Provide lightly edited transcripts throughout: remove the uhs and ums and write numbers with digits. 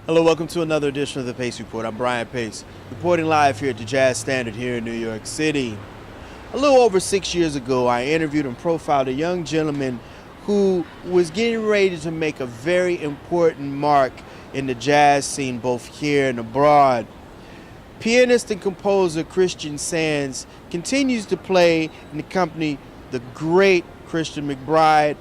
Hello, welcome to another edition of the Pace Report. I'm Brian Pace, reporting live here at the Jazz Standard here in New York City. A little over 6 years ago, I interviewed and profiled a young gentleman who was getting ready to make a very important mark in the jazz scene, both here and abroad. Pianist and composer Christian Sands continues to play and accompany the great Christian McBride,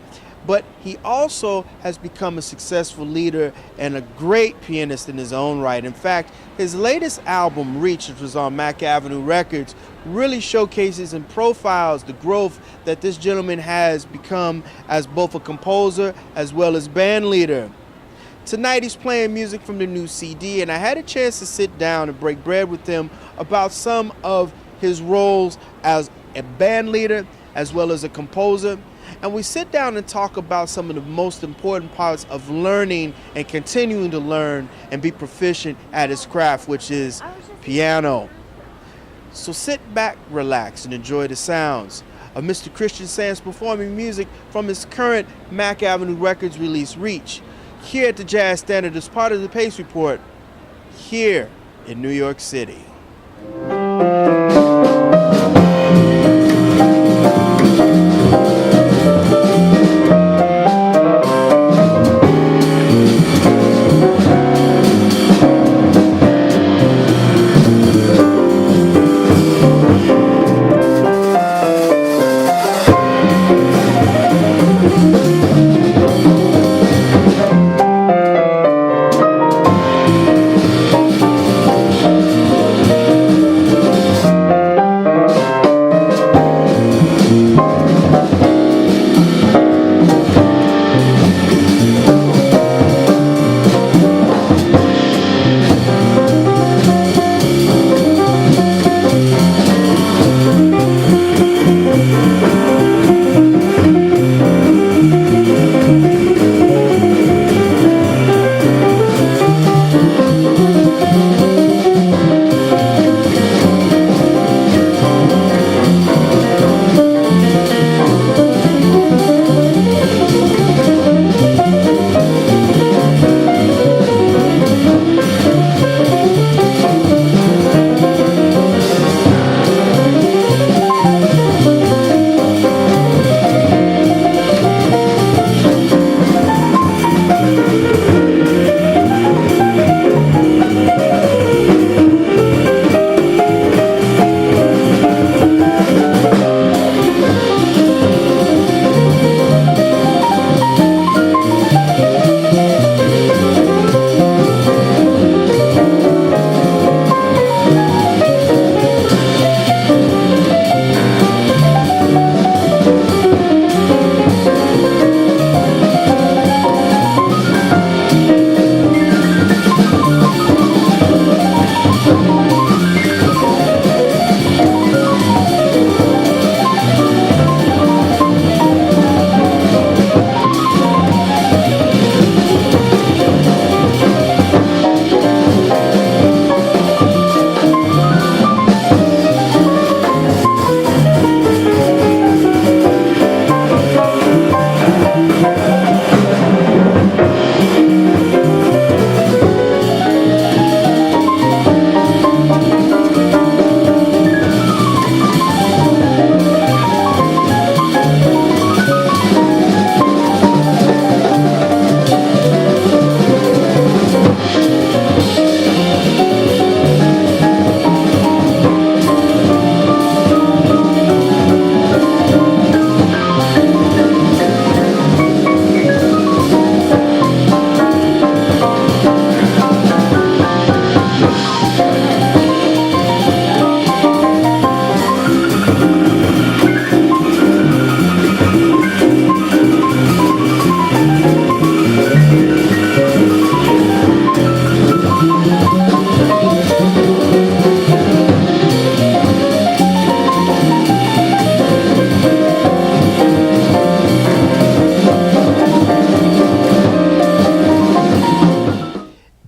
but he also has become a successful leader and a great pianist in his own right. In fact, his latest album, Reach, which was on Mack Avenue Records, really showcases and profiles the growth that this gentleman has become as both a composer as well as band leader. Tonight he's playing music from the new CD, and I had a chance to sit down and break bread with him about some of his roles as a band leader as well as a composer. And we sit down and talk about some of the most important parts of learning and continuing to learn and be proficient at his craft, which is piano. So sit back, relax, and enjoy the sounds of Mr. Christian Sands performing music from his current Mack Avenue Records release, Reach, here at the Jazz Standard as part of the Pace Report here in New York City.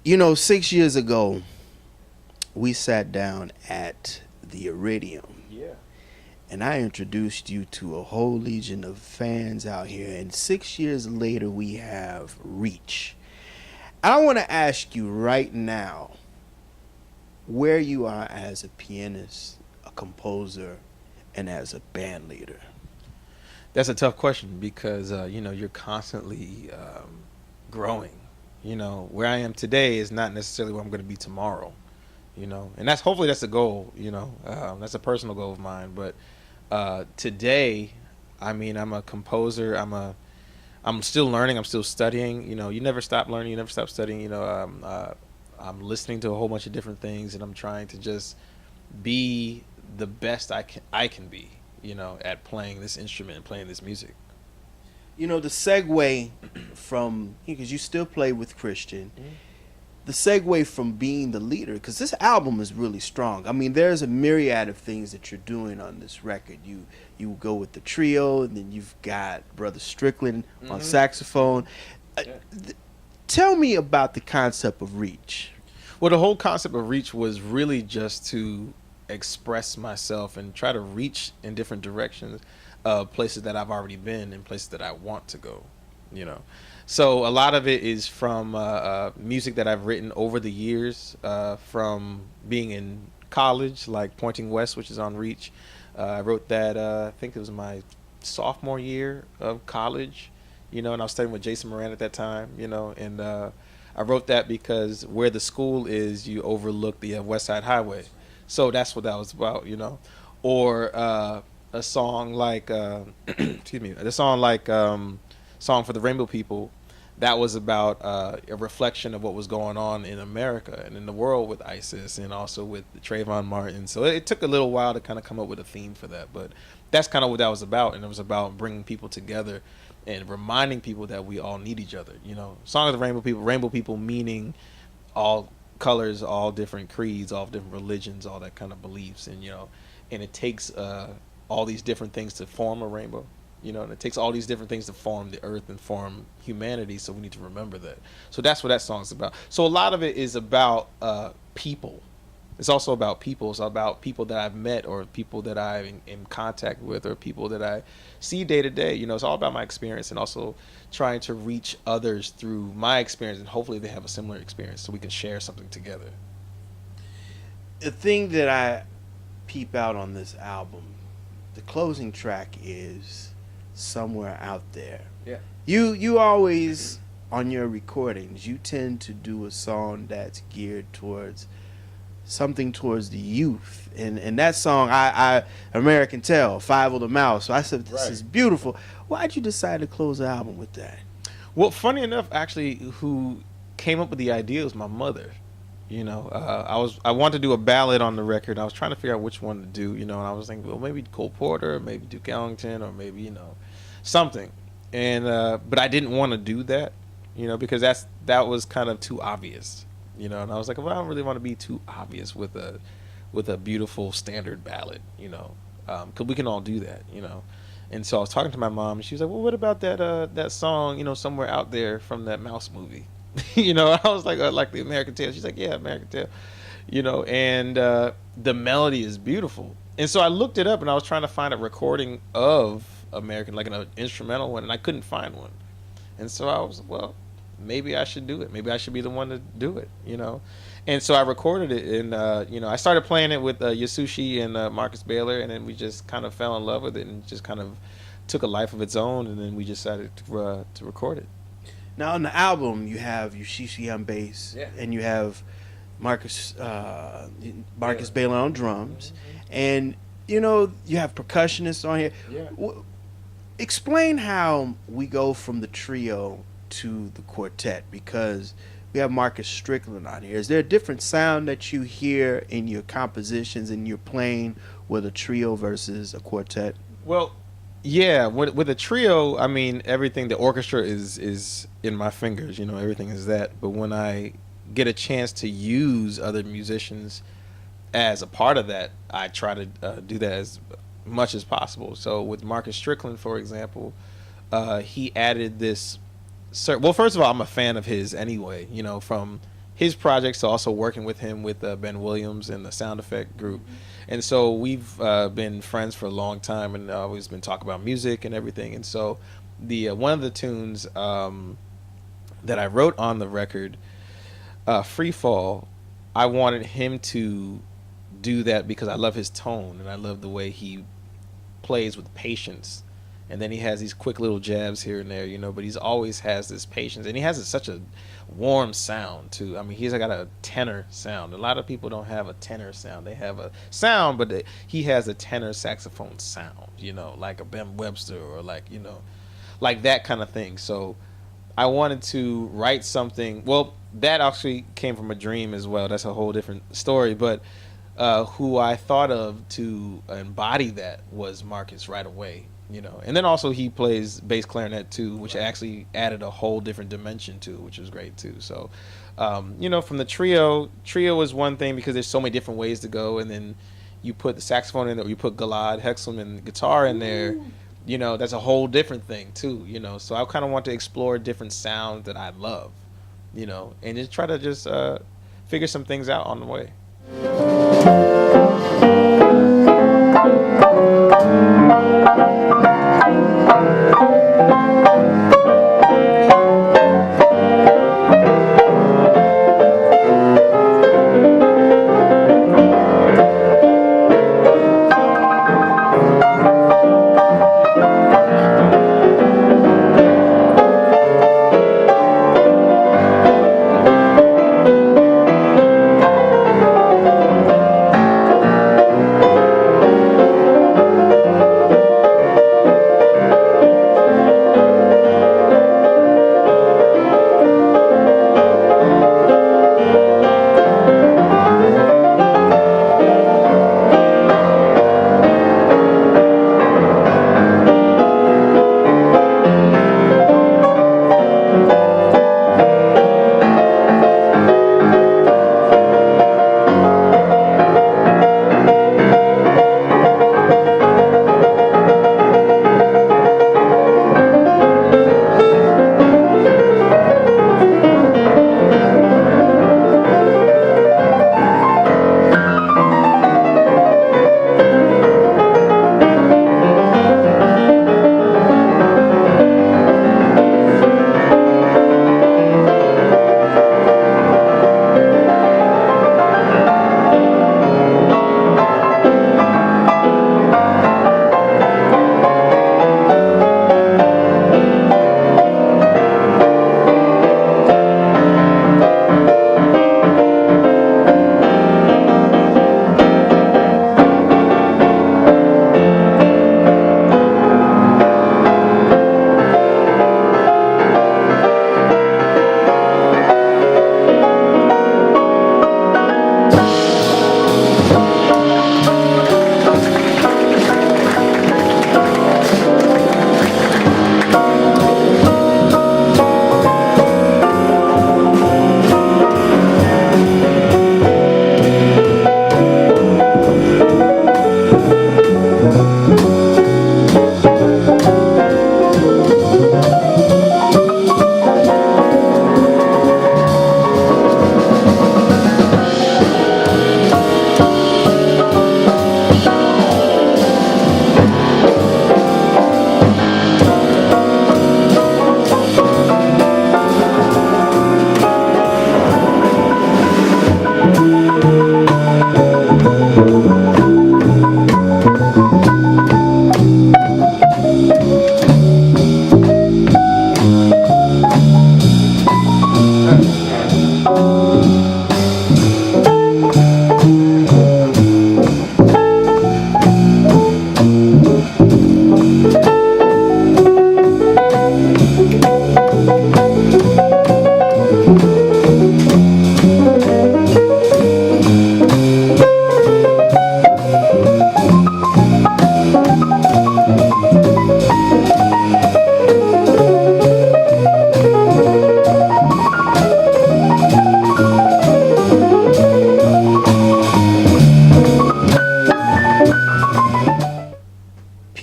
You know, 6 years ago, we sat down at the Iridium. Yeah. And I introduced you to a whole legion of fans out here. And 6 years later, we have Reach. I want to ask you right now where you are as a pianist, a composer, and as a band leader. That's a tough question because you're constantly growing. Where I am today is not necessarily where I'm going to be tomorrow. And that's hopefully that's a goal. That's a personal goal of mine. But today, I mean, I'm a composer. I'm still learning. I'm still studying. You never stop learning. You never stop studying. I'm listening to a whole bunch of different things, and I'm trying to just be the best I can be. At playing this instrument and playing this music. The segue from, because you still play with Christian, the segue from being the leader, because this album is really strong. I mean, there's a myriad of things that you're doing on this record. You go with the trio, and then you've got Brother Strickland on saxophone. Tell me about the concept of Reach. Well, the whole concept of Reach was really just to express myself and try to reach in different directions, places that I've already been and places that I want to go. So a lot of it is from music that I've written over the years, from being in college, like Pointing West, which is on Reach. I wrote that, I think it was my sophomore year of college, and I was studying with Jason Moran at that time, and I wrote that because where the school is, you overlook the West Side Highway. So that's what that was about, Or a song like, excuse me, a song like Song for the Rainbow People, that was about a reflection of what was going on in America and in the world with ISIS and also with Trayvon Martin. So it took a little while to kind of come up with a theme for that, but that's kind of what that was about. And it was about bringing people together and reminding people that we all need each other. Song of the Rainbow People meaning all colors, all different creeds, all different religions, all that kind of beliefs, and and it takes all these different things to form a rainbow, and it takes all these different things to form the earth and form humanity. So we need to remember that. So that's what that song's about. So a lot of it is about people. It's also about people. It's about people that I've met or people that I'm in contact with or people that I see day to day. It's all about my experience and also trying to reach others through my experience, and hopefully they have a similar experience so we can share something together. The thing that I peep out on this album, the closing track is Somewhere Out There. Yeah. You always, on your recordings, you tend to do a song that's geared towards something towards the youth, and that song I American Tell, Five of the Mouse. So I said, this is beautiful. Why'd you decide to close the album with that? Well, funny enough, actually, who came up with the idea was my mother. I wanted to do a ballad on the record. I was trying to figure out which one to do, and I was thinking, well, maybe Cole Porter, maybe Duke Ellington, or maybe something. And but I didn't want to do that, because that was kind of too obvious. And I was like, well, I don't really want to be too obvious with a beautiful standard ballad, because we can all do that, And so I was talking to my mom, and she was like, well, what about that song, Somewhere Out There from that Mouse movie? I was like the American Tale. She's like, yeah, American Tale, and the melody is beautiful. And so I looked it up, and I was trying to find a recording of American, like an instrumental one, and I couldn't find one. And so I was, well, maybe I should do it. Maybe I should be the one to do it, And so I recorded it, and I started playing it with Yasushi and Marcus Baylor, and then we just kind of fell in love with it, and just kind of took a life of its own, and then we decided to record it. Now on the album, you have Yasushi on bass, and you have Marcus Baylor on drums, and you have percussionists on here. Explain how we go from the trio to the quartet, because we have Marcus Strickland on here. Is there a different sound that you hear in your compositions and your playing with a trio versus a quartet? Well, yeah, with a trio, I mean, everything, the orchestra is in my fingers, everything is that. But when I get a chance to use other musicians as a part of that, I try to do that as much as possible. So with Marcus Strickland, for example, he added this. Well, first of all, I'm a fan of his anyway, from his projects to also working with him with Ben Williams and the Sound Effect group. And so we've been friends for a long time, and always been talking about music and everything. And so the one of the tunes that I wrote on the record Free Fall, I wanted him to do that because I love his tone and I love the way he plays with patience. And then he has these quick little jabs here and there, but he's always has this patience. And he has such a warm sound, too. I mean, he's got a tenor sound. A lot of people don't have a tenor sound. They have a sound, but he has a tenor saxophone sound, like a Ben Webster or like that kind of thing. So I wanted to write something. Well, that actually came from a dream as well. That's a whole different story. But who I thought of to embody that was Marcus right away. And then also he plays bass clarinet too, which actually added a whole different dimension to it, which was great too. So, from the trio is one thing because there's so many different ways to go, and then you put the saxophone in there, or you put Galad Hexum and the guitar in there, that's a whole different thing too. So I kind of want to explore different sounds that I love, and just try to just figure some things out on the way.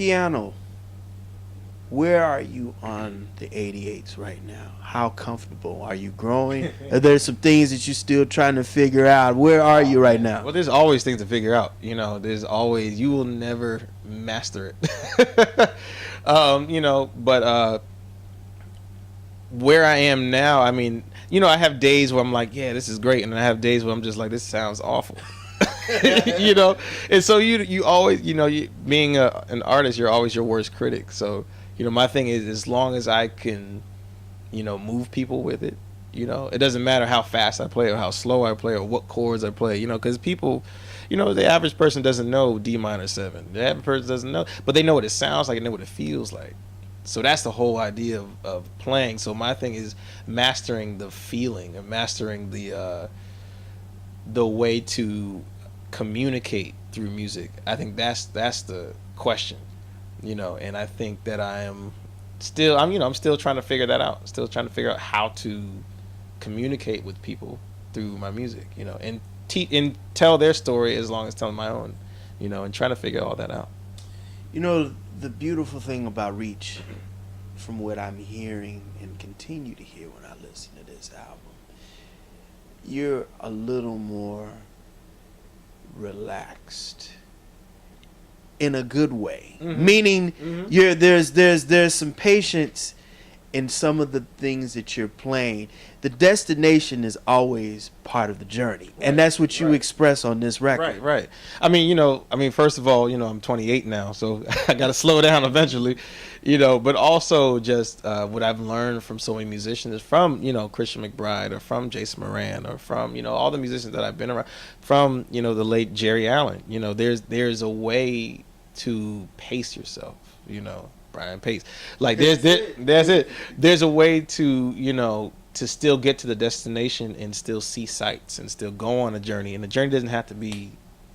piano, where are you on the 88s right now? How comfortable are you growing? Are there some things that you're still trying to figure out? Where are you right now? Well, there's always things to figure out. There's always, you will never master it. But where I am now, I mean, I have days where I'm like, yeah, this is great, and I have days where I'm just like, this sounds awful. And so you always, being an artist, you're always your worst critic. So my thing is, as long as I can, move people with it, it doesn't matter how fast I play or how slow I play or what chords I play, because people, the average person doesn't know D minor 7. The average person doesn't know, but they know what it sounds like and know what it feels like. So that's the whole idea of playing. So my thing is mastering the feeling and mastering the way to communicate through music. I think that's the question, and I think that I'm still trying to figure that out. Still trying to figure out how to communicate with people through my music, and and tell their story as long as telling my own, and trying to figure all that out. The beautiful thing about Reach, from what I'm hearing and continue to hear when I listen to this album, you're a little more relaxed in a good way. Mm-hmm. Meaning, there's some patience in some of the things that you're playing. The destination is always part of the journey, right. And that's what you express on this record. Right. I mean, first of all, I'm 28 now, so I got to slow down eventually, But also just what I've learned from so many musicians, from Christian McBride, or from Jason Moran, or from all the musicians that I've been around, from the late Jerry Allen. There's a way to pace yourself. Brian Pace. Like that's it. There's a way to to still get to the destination and still see sights and still go on a journey. And the journey doesn't have to be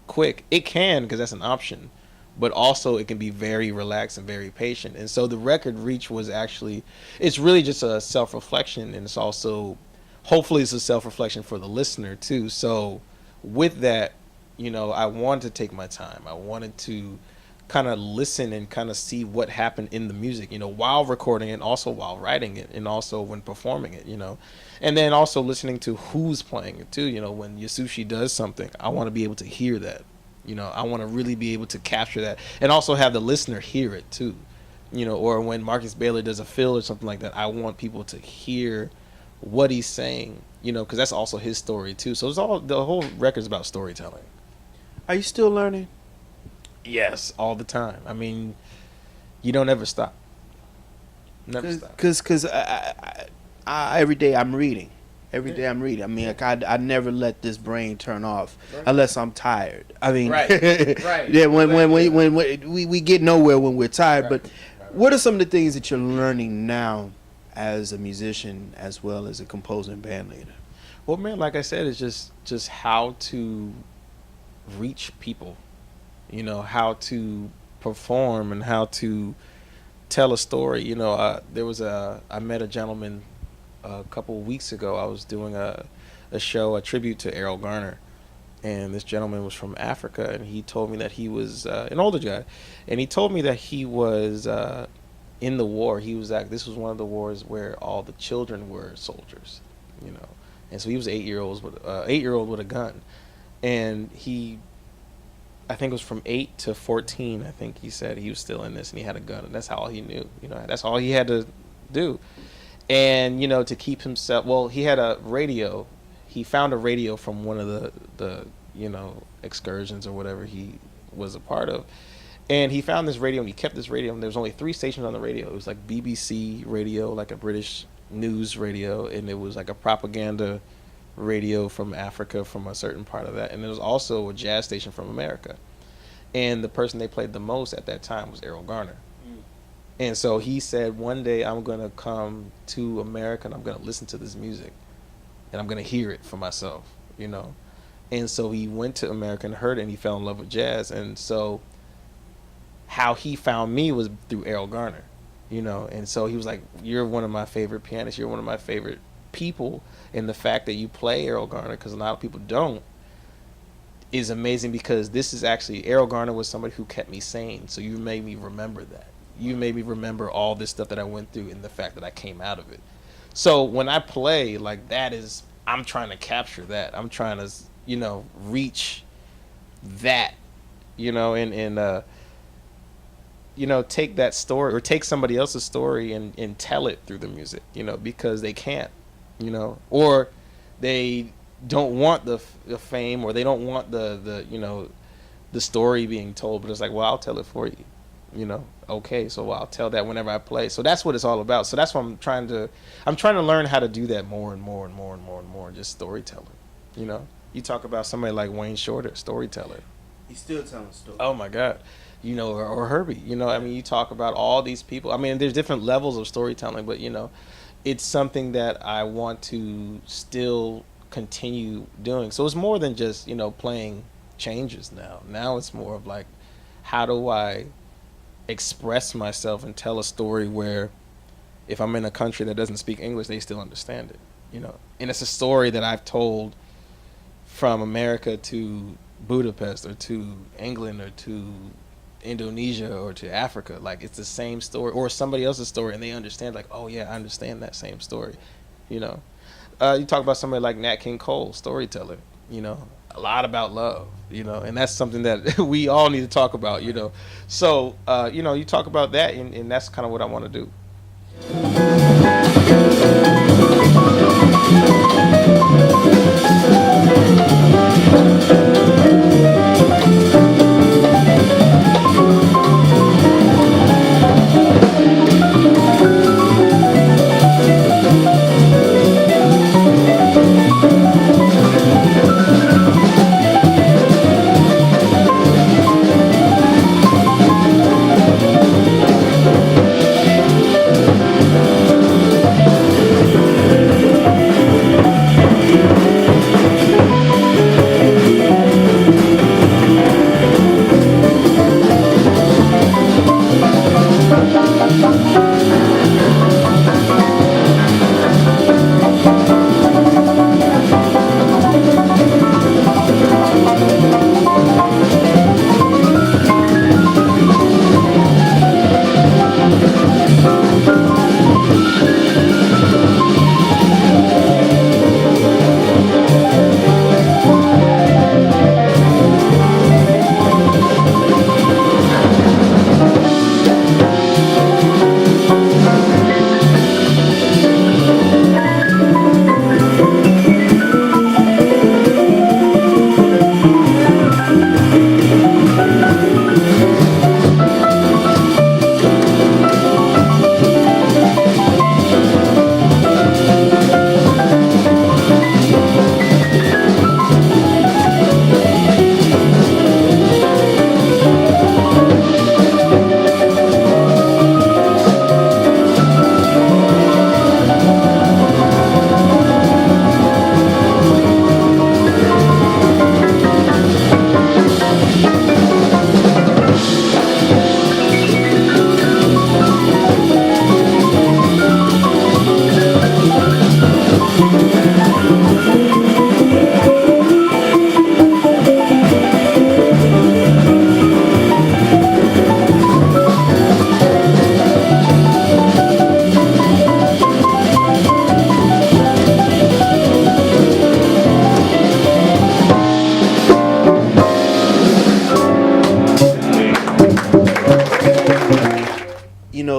quick. It can, because that's an option, but also it can be very relaxed and very patient. And so the record Reach was actually, it's really just a self-reflection, and it's also, hopefully it's a self-reflection for the listener too. So with that, I wanted to take my time. I wanted to kind of listen and kind of see what happened in the music, while recording it, also while writing it, and also when performing it, and then also listening to who's playing it too. When Yasushi does something, I want to be able to hear that. I want to really be able to capture that, and also have the listener hear it too. Or when Marcus Baylor does a fill or something like that, I want people to hear what he's saying, because that's also his story too. So the whole record's about storytelling. Are you still learning? Yes, all the time. I mean, you don't ever stop. Never stop. Because every day I'm reading. Every day I'm reading. I mean, like I never let this brain turn off unless I'm tired. I mean, right. Yeah, when we get nowhere when we're tired. But what are some of the things that you're learning now as a musician as well as a composer and band leader? Well, man, like I said, it's just how to reach people. How to perform and how to tell a story. I met a gentleman a couple of weeks ago. I was doing a show, a tribute to Errol Garner, and this gentleman was from Africa, and he told me that he was an older guy, and he told me that he was in the war. This was one of the wars where all the children were soldiers, and so he was 8 year old with a gun, and I think it was from 8 to 14. I think he said he was still in this, and he had a gun, and that's all he knew. That's all he had to do. And to keep himself. Well, he had a radio. He found a radio from one of the excursions or whatever he was a part of, and he found this radio, and he kept this radio. And there was only 3 stations on the radio. It was like BBC radio, like a British news radio, and it was like a propaganda radio from Africa, from a certain part of that, and there was also a jazz station from America, and the person they played the most at that time was Errol Garner. And so he said, one day I'm going to come to America and I'm going to listen to this music and I'm going to hear it for myself, and so he went to America and heard it, and he fell in love with jazz. And so how he found me was through Errol Garner, and so he was like, you're one of my favorite pianists, you're one of my favorite people, and the fact that you play Errol Garner, because a lot of people don't, is amazing, because this is actually, Errol Garner was somebody who kept me sane. So you made me remember that. You made me remember all this stuff that I went through, and the fact that I came out of it. So when I play, like, I'm trying to capture that. I'm trying to, reach that, and take that story or take somebody else's story and tell it through the music, because they can't, or they don't want the fame, or they don't want the story being told, but it's like, well, I'll tell it for you, okay, so I'll tell that whenever I play. So that's what it's all about. So that's what I'm trying to learn how to do that more and more and more and more and more, just storytelling. You talk about somebody like Wayne Shorter, storyteller. He's still telling stories. Oh my God. Or Herbie, you talk about all these people. I mean, there's different levels of storytelling, but it's something that I want to still continue doing. So it's more than just, playing changes now. Now it's more of like, how do I express myself and tell a story where if I'm in a country that doesn't speak English, they still understand it, And it's a story that I've told from America to Budapest or to England or to Indonesia or to Africa. Like, it's the same story or somebody else's story, and they understand, like, oh yeah, I understand that same story. You talk about somebody like Nat King Cole, storyteller, a lot about love, and that's something that we all need to talk about, So, you talk about that, and that's kind of what I want to do.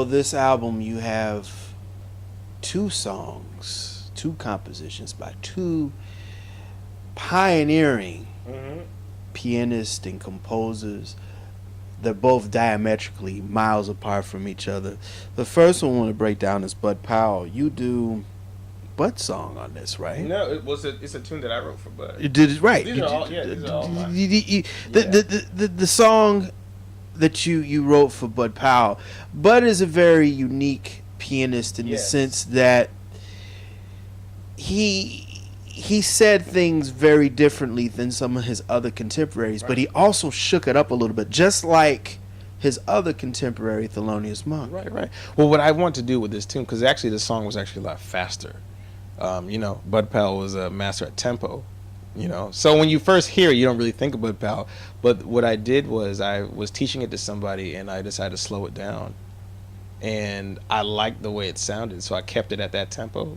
This album, you have two songs, two compositions by two pioneering pianists and composers. They're both diametrically miles apart from each other. The first one I want to break down is Bud Powell. You do Bud's song on this, right? No, it's a tune that I wrote for Bud. You did it right. These are all mine. The song that you wrote for Bud Powell. Bud is a very unique pianist in the sense that he said things very differently than some of his other contemporaries, but he also shook it up a little bit, just like his other contemporary, Thelonious Monk. Right. Well, what I want to do with this tune, because actually the song was actually a lot faster. Bud Powell was a master at tempo. So when you first hear it, you don't really think of Bud Powell. But what I did was I was teaching it to somebody, and I decided to slow it down. And I liked the way it sounded, so I kept it at that tempo,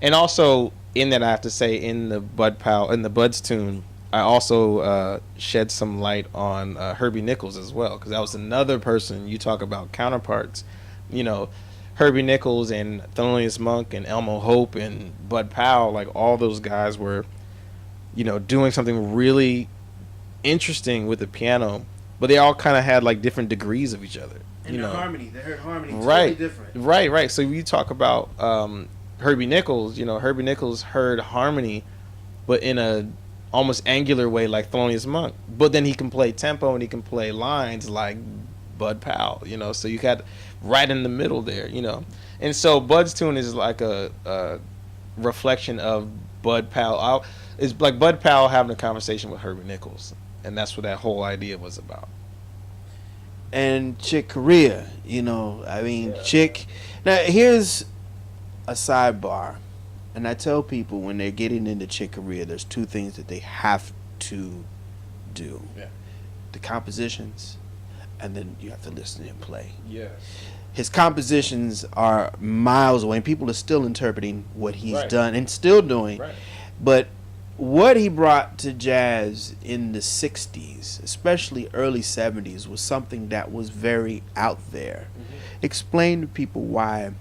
And also, in that, I have to say, in the Bud's tune, I also shed some light on Herbie Nichols as well, because that was another person. You talk about counterparts, you know, Herbie Nichols and Thelonious Monk and Elmo Hope and Bud Powell, like all those guys were, you know, doing something really interesting with the piano, but they all kind of had like different degrees of each other. And you the know, harmony, they heard harmony right, totally different. right. So you talk about Herbie Nichols, you know, Herbie Nichols heard harmony, but in a almost angular way like Thelonious Monk. But then he can play tempo and he can play lines like Bud Powell, you know. So you got right in the middle there, you know. And so Bud's tune is like a reflection of Bud Powell. It's like Bud Powell having a conversation with Herbie Nichols, and that's what that whole idea was about. And Chick Corea, you know, I mean, Chick. Now here's a sidebar, and I tell people when they're getting into Chick Corea, there's two things that they have to do: the compositions, and then you have to listen and play. Yeah. His compositions are miles away, and people are still interpreting what he's done and still doing. Right. But what he brought to jazz in the 60s, especially early 70s, was something that was very out there. Mm-hmm. Explain to people why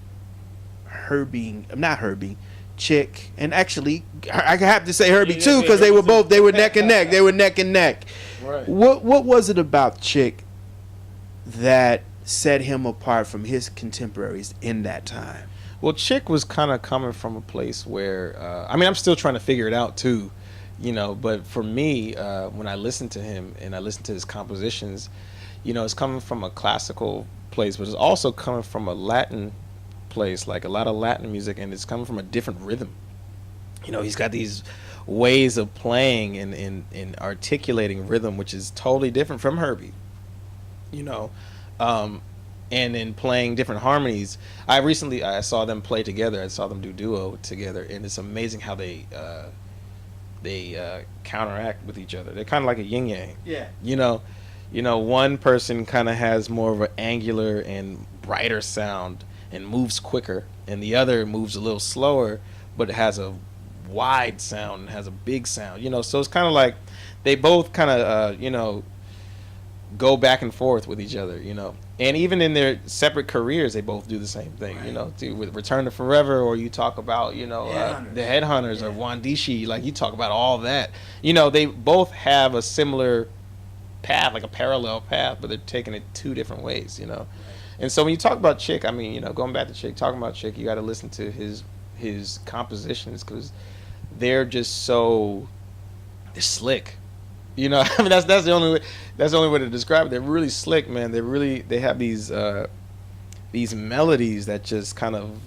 Chick, and actually I have to say Herbie too, because they were neck and neck. They were neck and neck. Right. What was it about Chick that set him apart from his contemporaries in that time? Well, Chick was kind of coming from a place where, I mean, I'm still trying to figure it out too, you know, but for me, when I listen to him and I listen to his compositions, you know, it's coming from a classical place, but it's also coming from a Latin place, like a lot of Latin music, and it's coming from a different rhythm. You know, he's got these ways of playing and articulating rhythm, which is totally different from Herbie, you know. And in playing different harmonies. I saw them play together. I saw them do duo together, and it's amazing how they counteract with each other. They're kind of like a yin yang. Yeah. You know, one person kind of has more of an angular and brighter sound and moves quicker, and the other moves a little slower, but it has a wide sound and has a big sound. You know, so it's kind of like they both kind of you know, go back and forth with each other, you know. And even in their separate careers, they both do the same thing, you know, with Return to Forever, or you talk about, you know, the Headhunters, or Wandishi, like you talk about all that. You know, they both have a similar path, like a parallel path, but they're taking it two different ways, you know. And so when you talk about Chick, I mean, you know, going back to Chick, talking about Chick, you got to listen to his compositions, because they're just they're slick. You know, I mean, that's the only way to describe it. They're really slick, man. They have these melodies that just kind of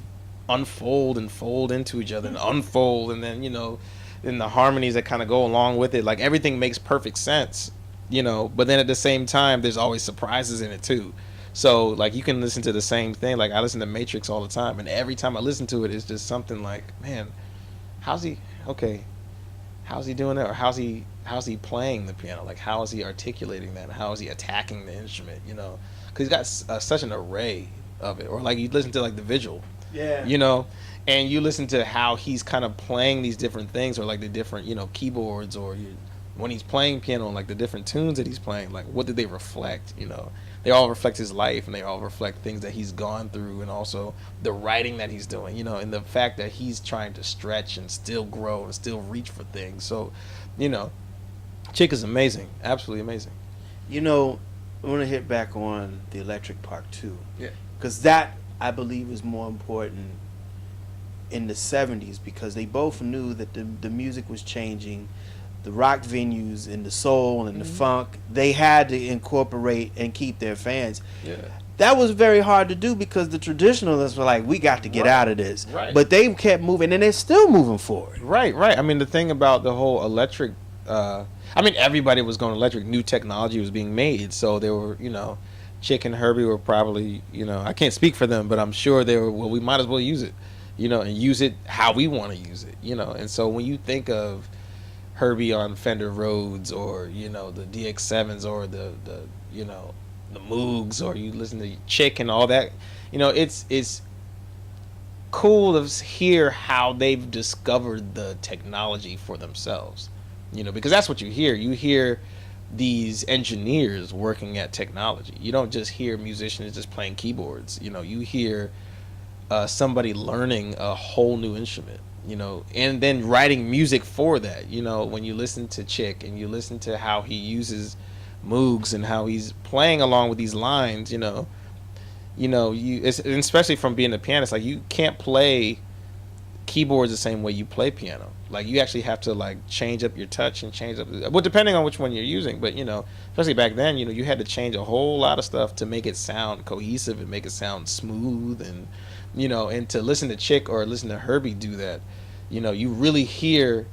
unfold and fold into each other and unfold, and then, you know, then the harmonies that kind of go along with it. Like, everything makes perfect sense, you know, but then at the same time, there's always surprises in it too. So, like, you can listen to the same thing. Like, I listen to Matrix all the time, and every time I listen to it, it's just something like, man, how's he doing that? Or how's he playing the piano? Like, how is he articulating that? How is he attacking the instrument? You know, because he's got such an array of it. Or like you listen to like the Vigil, you know, and you listen to how he's kind of playing these different things, or like the different, you know, keyboards, or when he's playing piano, like the different tunes that he's playing, like what did they reflect? You know, they all reflect his life, and they all reflect things that he's gone through, and also the writing that he's doing, you know, and the fact that he's trying to stretch and still grow and still reach for things. So, you know, Chick is amazing, absolutely amazing. You know, I want to hit back on the electric part too. Yeah. Because that, I believe, is more important in the 70s, because they both knew that the music was changing. The rock venues and the soul and the funk, they had to incorporate and keep their fans. Yeah. That was very hard to do, because the traditionalists were like, we got to get out of this. Right. But they kept moving, and they're still moving forward. Right. I mean, the thing about the whole electric, I mean, everybody was going electric. New technology was being made. So they were, you know, Chick and Herbie were probably, you know, I can't speak for them, but I'm sure they were, well, we might as well use it, you know, and use it how we want to use it, you know. And so when you think of Herbie on Fender Rhodes, or, you know, the DX7s, or the you know, the Moogs, or you listen to Chick and all that, you know, it's cool to hear how they've discovered the technology for themselves, because that's what you hear. You hear these engineers working at technology. You don't just hear musicians just playing keyboards. You hear somebody learning a whole new instrument, and then writing music for that. When you listen to Chick and you listen to how he uses Moogs and how he's playing along with these lines, especially from being a pianist, like you can't play keyboards the same way you play piano. Like you actually have to like change up your touch and change up, well, depending on which one you're using. But especially back then, you had to change a whole lot of stuff to make it sound cohesive and make it sound smooth, and and to listen to Chick or listen to Herbie do that, you really hear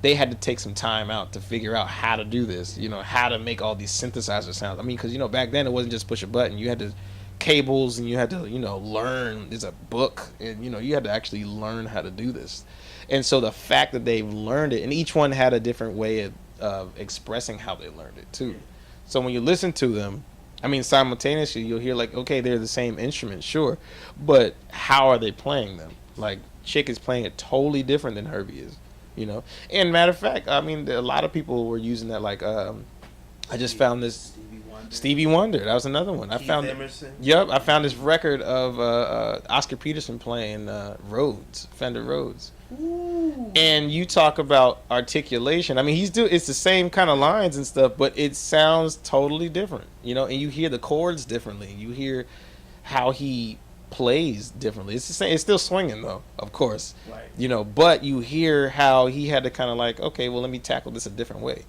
they had to take some time out to figure out how to do this, how to make all these synthesizer sounds. I mean, because back then it wasn't just push a button. You had to cables, and you had to learn. There's a book, and you had to actually learn how to do this. And so the fact that they've learned it, and each one had a different way of expressing how they learned it too. So when you listen to them, I mean, simultaneously you'll hear like, okay, they're the same instrument, sure, but how are they playing them? Like Chick is playing it totally different than Herbie is, And matter of fact, I mean, a lot of people were using that. Like I just found this Stevie Wonder. That was another one. Keith Emerson. Yep, I found this record of Oscar Peterson playing Rhodes, Fender Rhodes. Ooh. And you talk about articulation. I mean, it's the same kind of lines and stuff, but it sounds totally different, and you hear the chords differently. You hear how he plays differently. It's the same. It's still swinging though, of course. Right. But you hear how he had to kind of like, okay, well, let me tackle this a different way.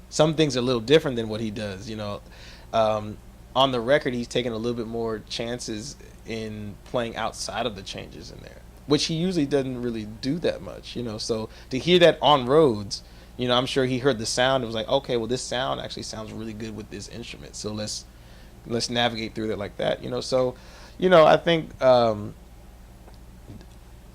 Some things are a little different than what he does. On the record, he's taking a little bit more chances in playing outside of the changes in there, which he usually doesn't really do that much. So to hear that on Rhodes, I'm sure he heard the sound and was like, okay, well, this sound actually sounds really good with this instrument. So let's navigate through it like that. So, I think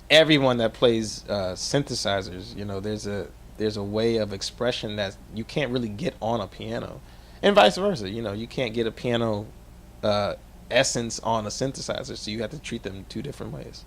everyone that plays synthesizers, there's a way of expression that you can't really get on a piano, and vice versa. You can't get a piano essence on a synthesizer, so you have to treat them two different ways.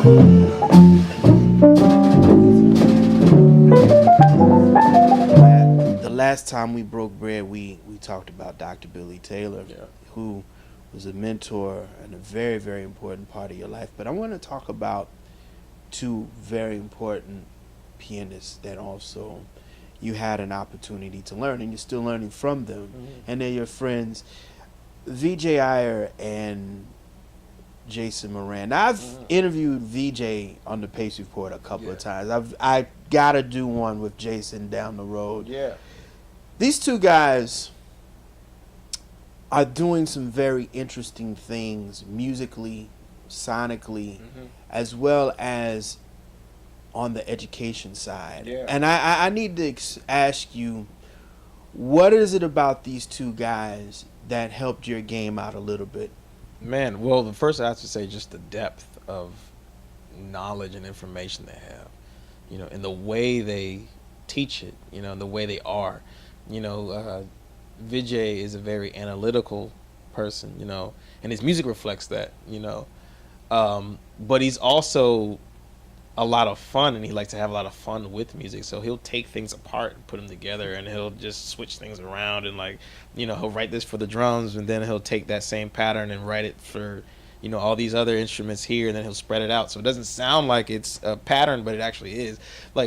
The last time we broke bread, we talked about Dr. Billy Taylor, Yeah. who was a mentor and a very, very important part of your life. But I want to talk about two very important pianists that also you had an opportunity to learn, and you're still learning from them. And they're your friends, Vijay Iyer and Jason Moran. Now, I've interviewed Vijay on the Pace Report a couple of times. I gotta do one with Jason down the road. Yeah. These two guys are doing some very interesting things musically, sonically, as well as on the education side. Yeah. And I need to ask you, what is it about these two guys that helped your game out a little bit? Man, well, the first I have to say just the depth of knowledge and information they have, and the way they teach it, and the way they are. Vijay is a very analytical person, and his music reflects that, but he's also a lot of fun, and he likes to have a lot of fun with music. So he'll take things apart and put them together, and he'll just switch things around, and he'll write this for the drums, and then he'll take that same pattern and write it for all these other instruments here, and then he'll spread it out so it doesn't sound like it's a pattern, but it actually is.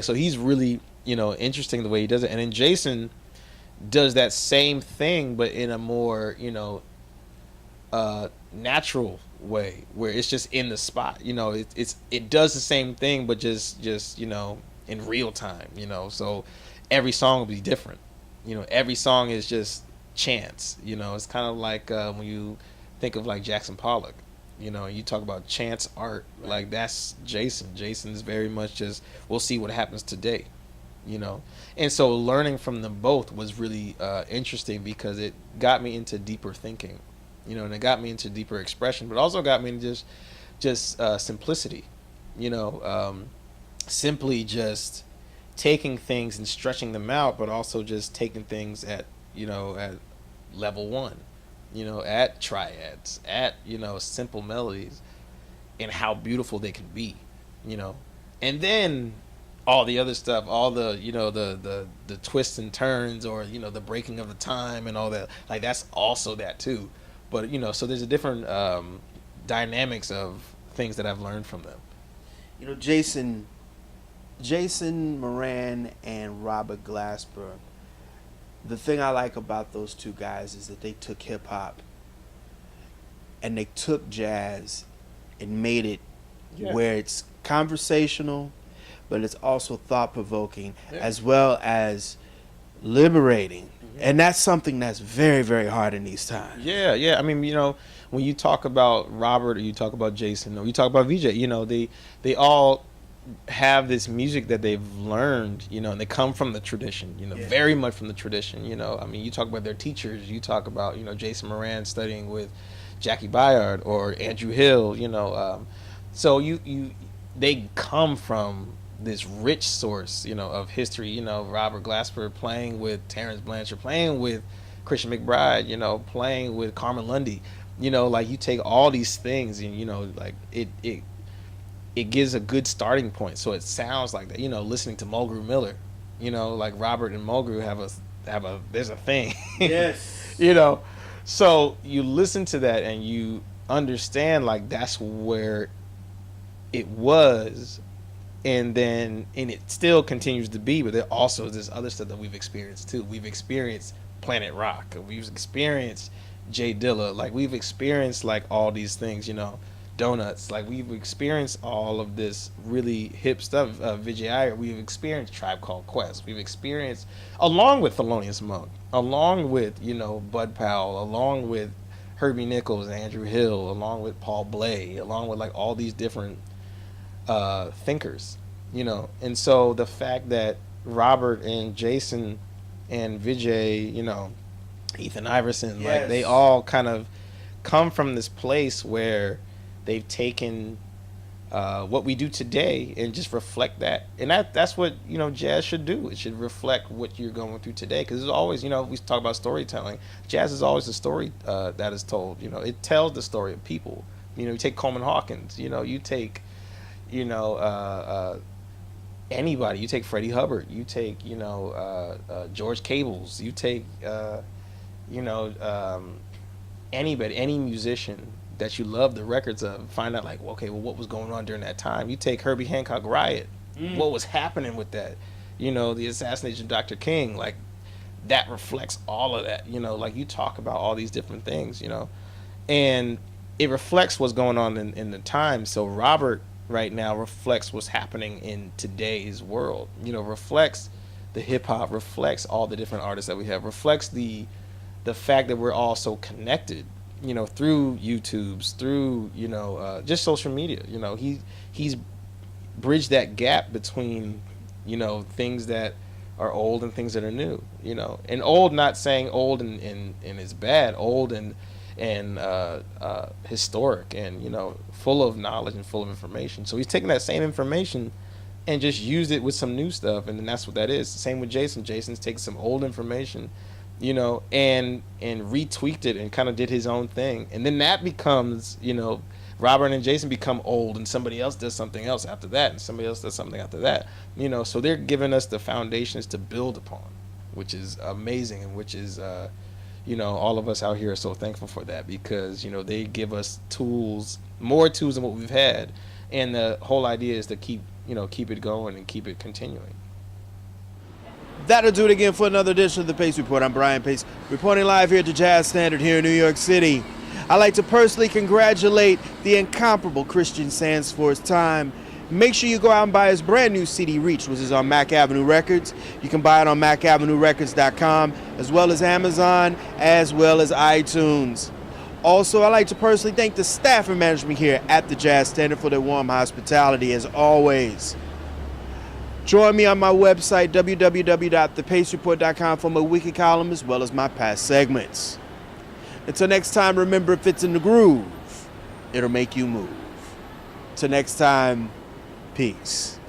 So he's really interesting the way he does it. And then Jason does that same thing, but in a more natural way, where it's just in the spot. It does the same thing, but just in real time. So every song will be different. Every song is just chance. It's kind of like when you think of like Jackson Pollock. You talk about chance art, like that's Jason. Jason's very much just, we'll see what happens today. And so learning from them both was really interesting, because it got me into deeper thinking, and it got me into deeper expression, but also got me into just simplicity, simply just taking things and stretching them out, but also just taking things at level one, at triads, at simple melodies, and how beautiful they can be, and then all the other stuff, all the the twists and turns, or the breaking of the time and all that, like that's also that too. But so there's a different dynamics of things that I've learned from them. Jason Moran and Robert Glasper, the thing I like about those two guys is that they took hip hop and they took jazz and made it where it's conversational, but it's also thought-provoking, as well as liberating. And that's something that's very, very hard in these times. Yeah. I mean, when you talk about Robert, or you talk about Jason, or you talk about Vijay, they all have this music that they've learned, and they come from the tradition, very much from the tradition. I mean, you talk about their teachers, you talk about, Jason Moran studying with Jackie Bayard or Andrew Hill, so they come from this rich source, of history. Robert Glasper playing with Terrence Blanchard, playing with Christian McBride, playing with Carmen Lundy. Like you take all these things, and like it gives a good starting point. So it sounds like that. Listening to Mulgrew Miller, like Robert and Mulgrew have a there's a thing. Yes. So you listen to that and you understand, like that's where it was. And it still continues to be, but there also is this other stuff that we've experienced too. We've experienced Planet Rock. We've experienced Jay Dilla. Like we've experienced like all these things, Donuts. Like we've experienced all of this really hip stuff. Vijay Iyer. We've experienced Tribe Called Quest. We've experienced, along with Thelonious Monk, along with Bud Powell, along with Herbie Nichols and Andrew Hill, along with Paul Bley, along with like all these different thinkers, and so the fact that Robert and Jason and Vijay, Ethan Iverson, like they all kind of come from this place where they've taken what we do today and just reflect that, and that's what jazz should do. It should reflect what you're going through today, because it's always, we talk about storytelling. Jazz is always a story that is told. It tells the story of people. You take Coleman Hawkins. You take Anybody. You take Freddie Hubbard. You take George Cables. You take you know anybody, any musician that you love the records of. Find out like, okay, well, what was going on during that time? You take Herbie Hancock riot. What was happening with that? The assassination of Dr. King. Like that reflects all of that. Like you talk about all these different things. And it reflects what's going on in the time. So Robert right now reflects what's happening in today's world. Reflects the hip hop, reflects all the different artists that we have, reflects the fact that we're all so connected, through YouTubes, through just social media. He's bridged that gap between things that are old and things that are new. And old, not saying old and is bad, old and historic and full of knowledge and full of information. So he's taking that same information and just used it with some new stuff, and then that's what that is. Same with Jason. Jason's taking some old information, and retweaked it and kind of did his own thing, and then that becomes Robert and Jason become old, and somebody else does something else after that, and somebody else does something after that. So they're giving us the foundations to build upon, which is amazing, and which is all of us out here are so thankful for that, because they give us tools, more tools than what we've had, and the whole idea is to keep it going and keep it continuing. That'll do it again for another edition of the Pace Report. I'm Brian Pace, reporting live here at the Jazz Standard here in New York City. I'd like to personally congratulate the incomparable Christian Sands for his time. Make sure you go out and buy his brand new CD, Reach, which is on Mac Avenue Records. You can buy it on macavenuerecords.com, as well as Amazon, as well as iTunes. Also, I'd like to personally thank the staff and management here at the Jazz Standard for their warm hospitality, as always. Join me on my website, www.thepacereport.com, for my weekly column, as well as my past segments. Until next time, remember, if it's in the groove, it'll make you move. Till next time, peace.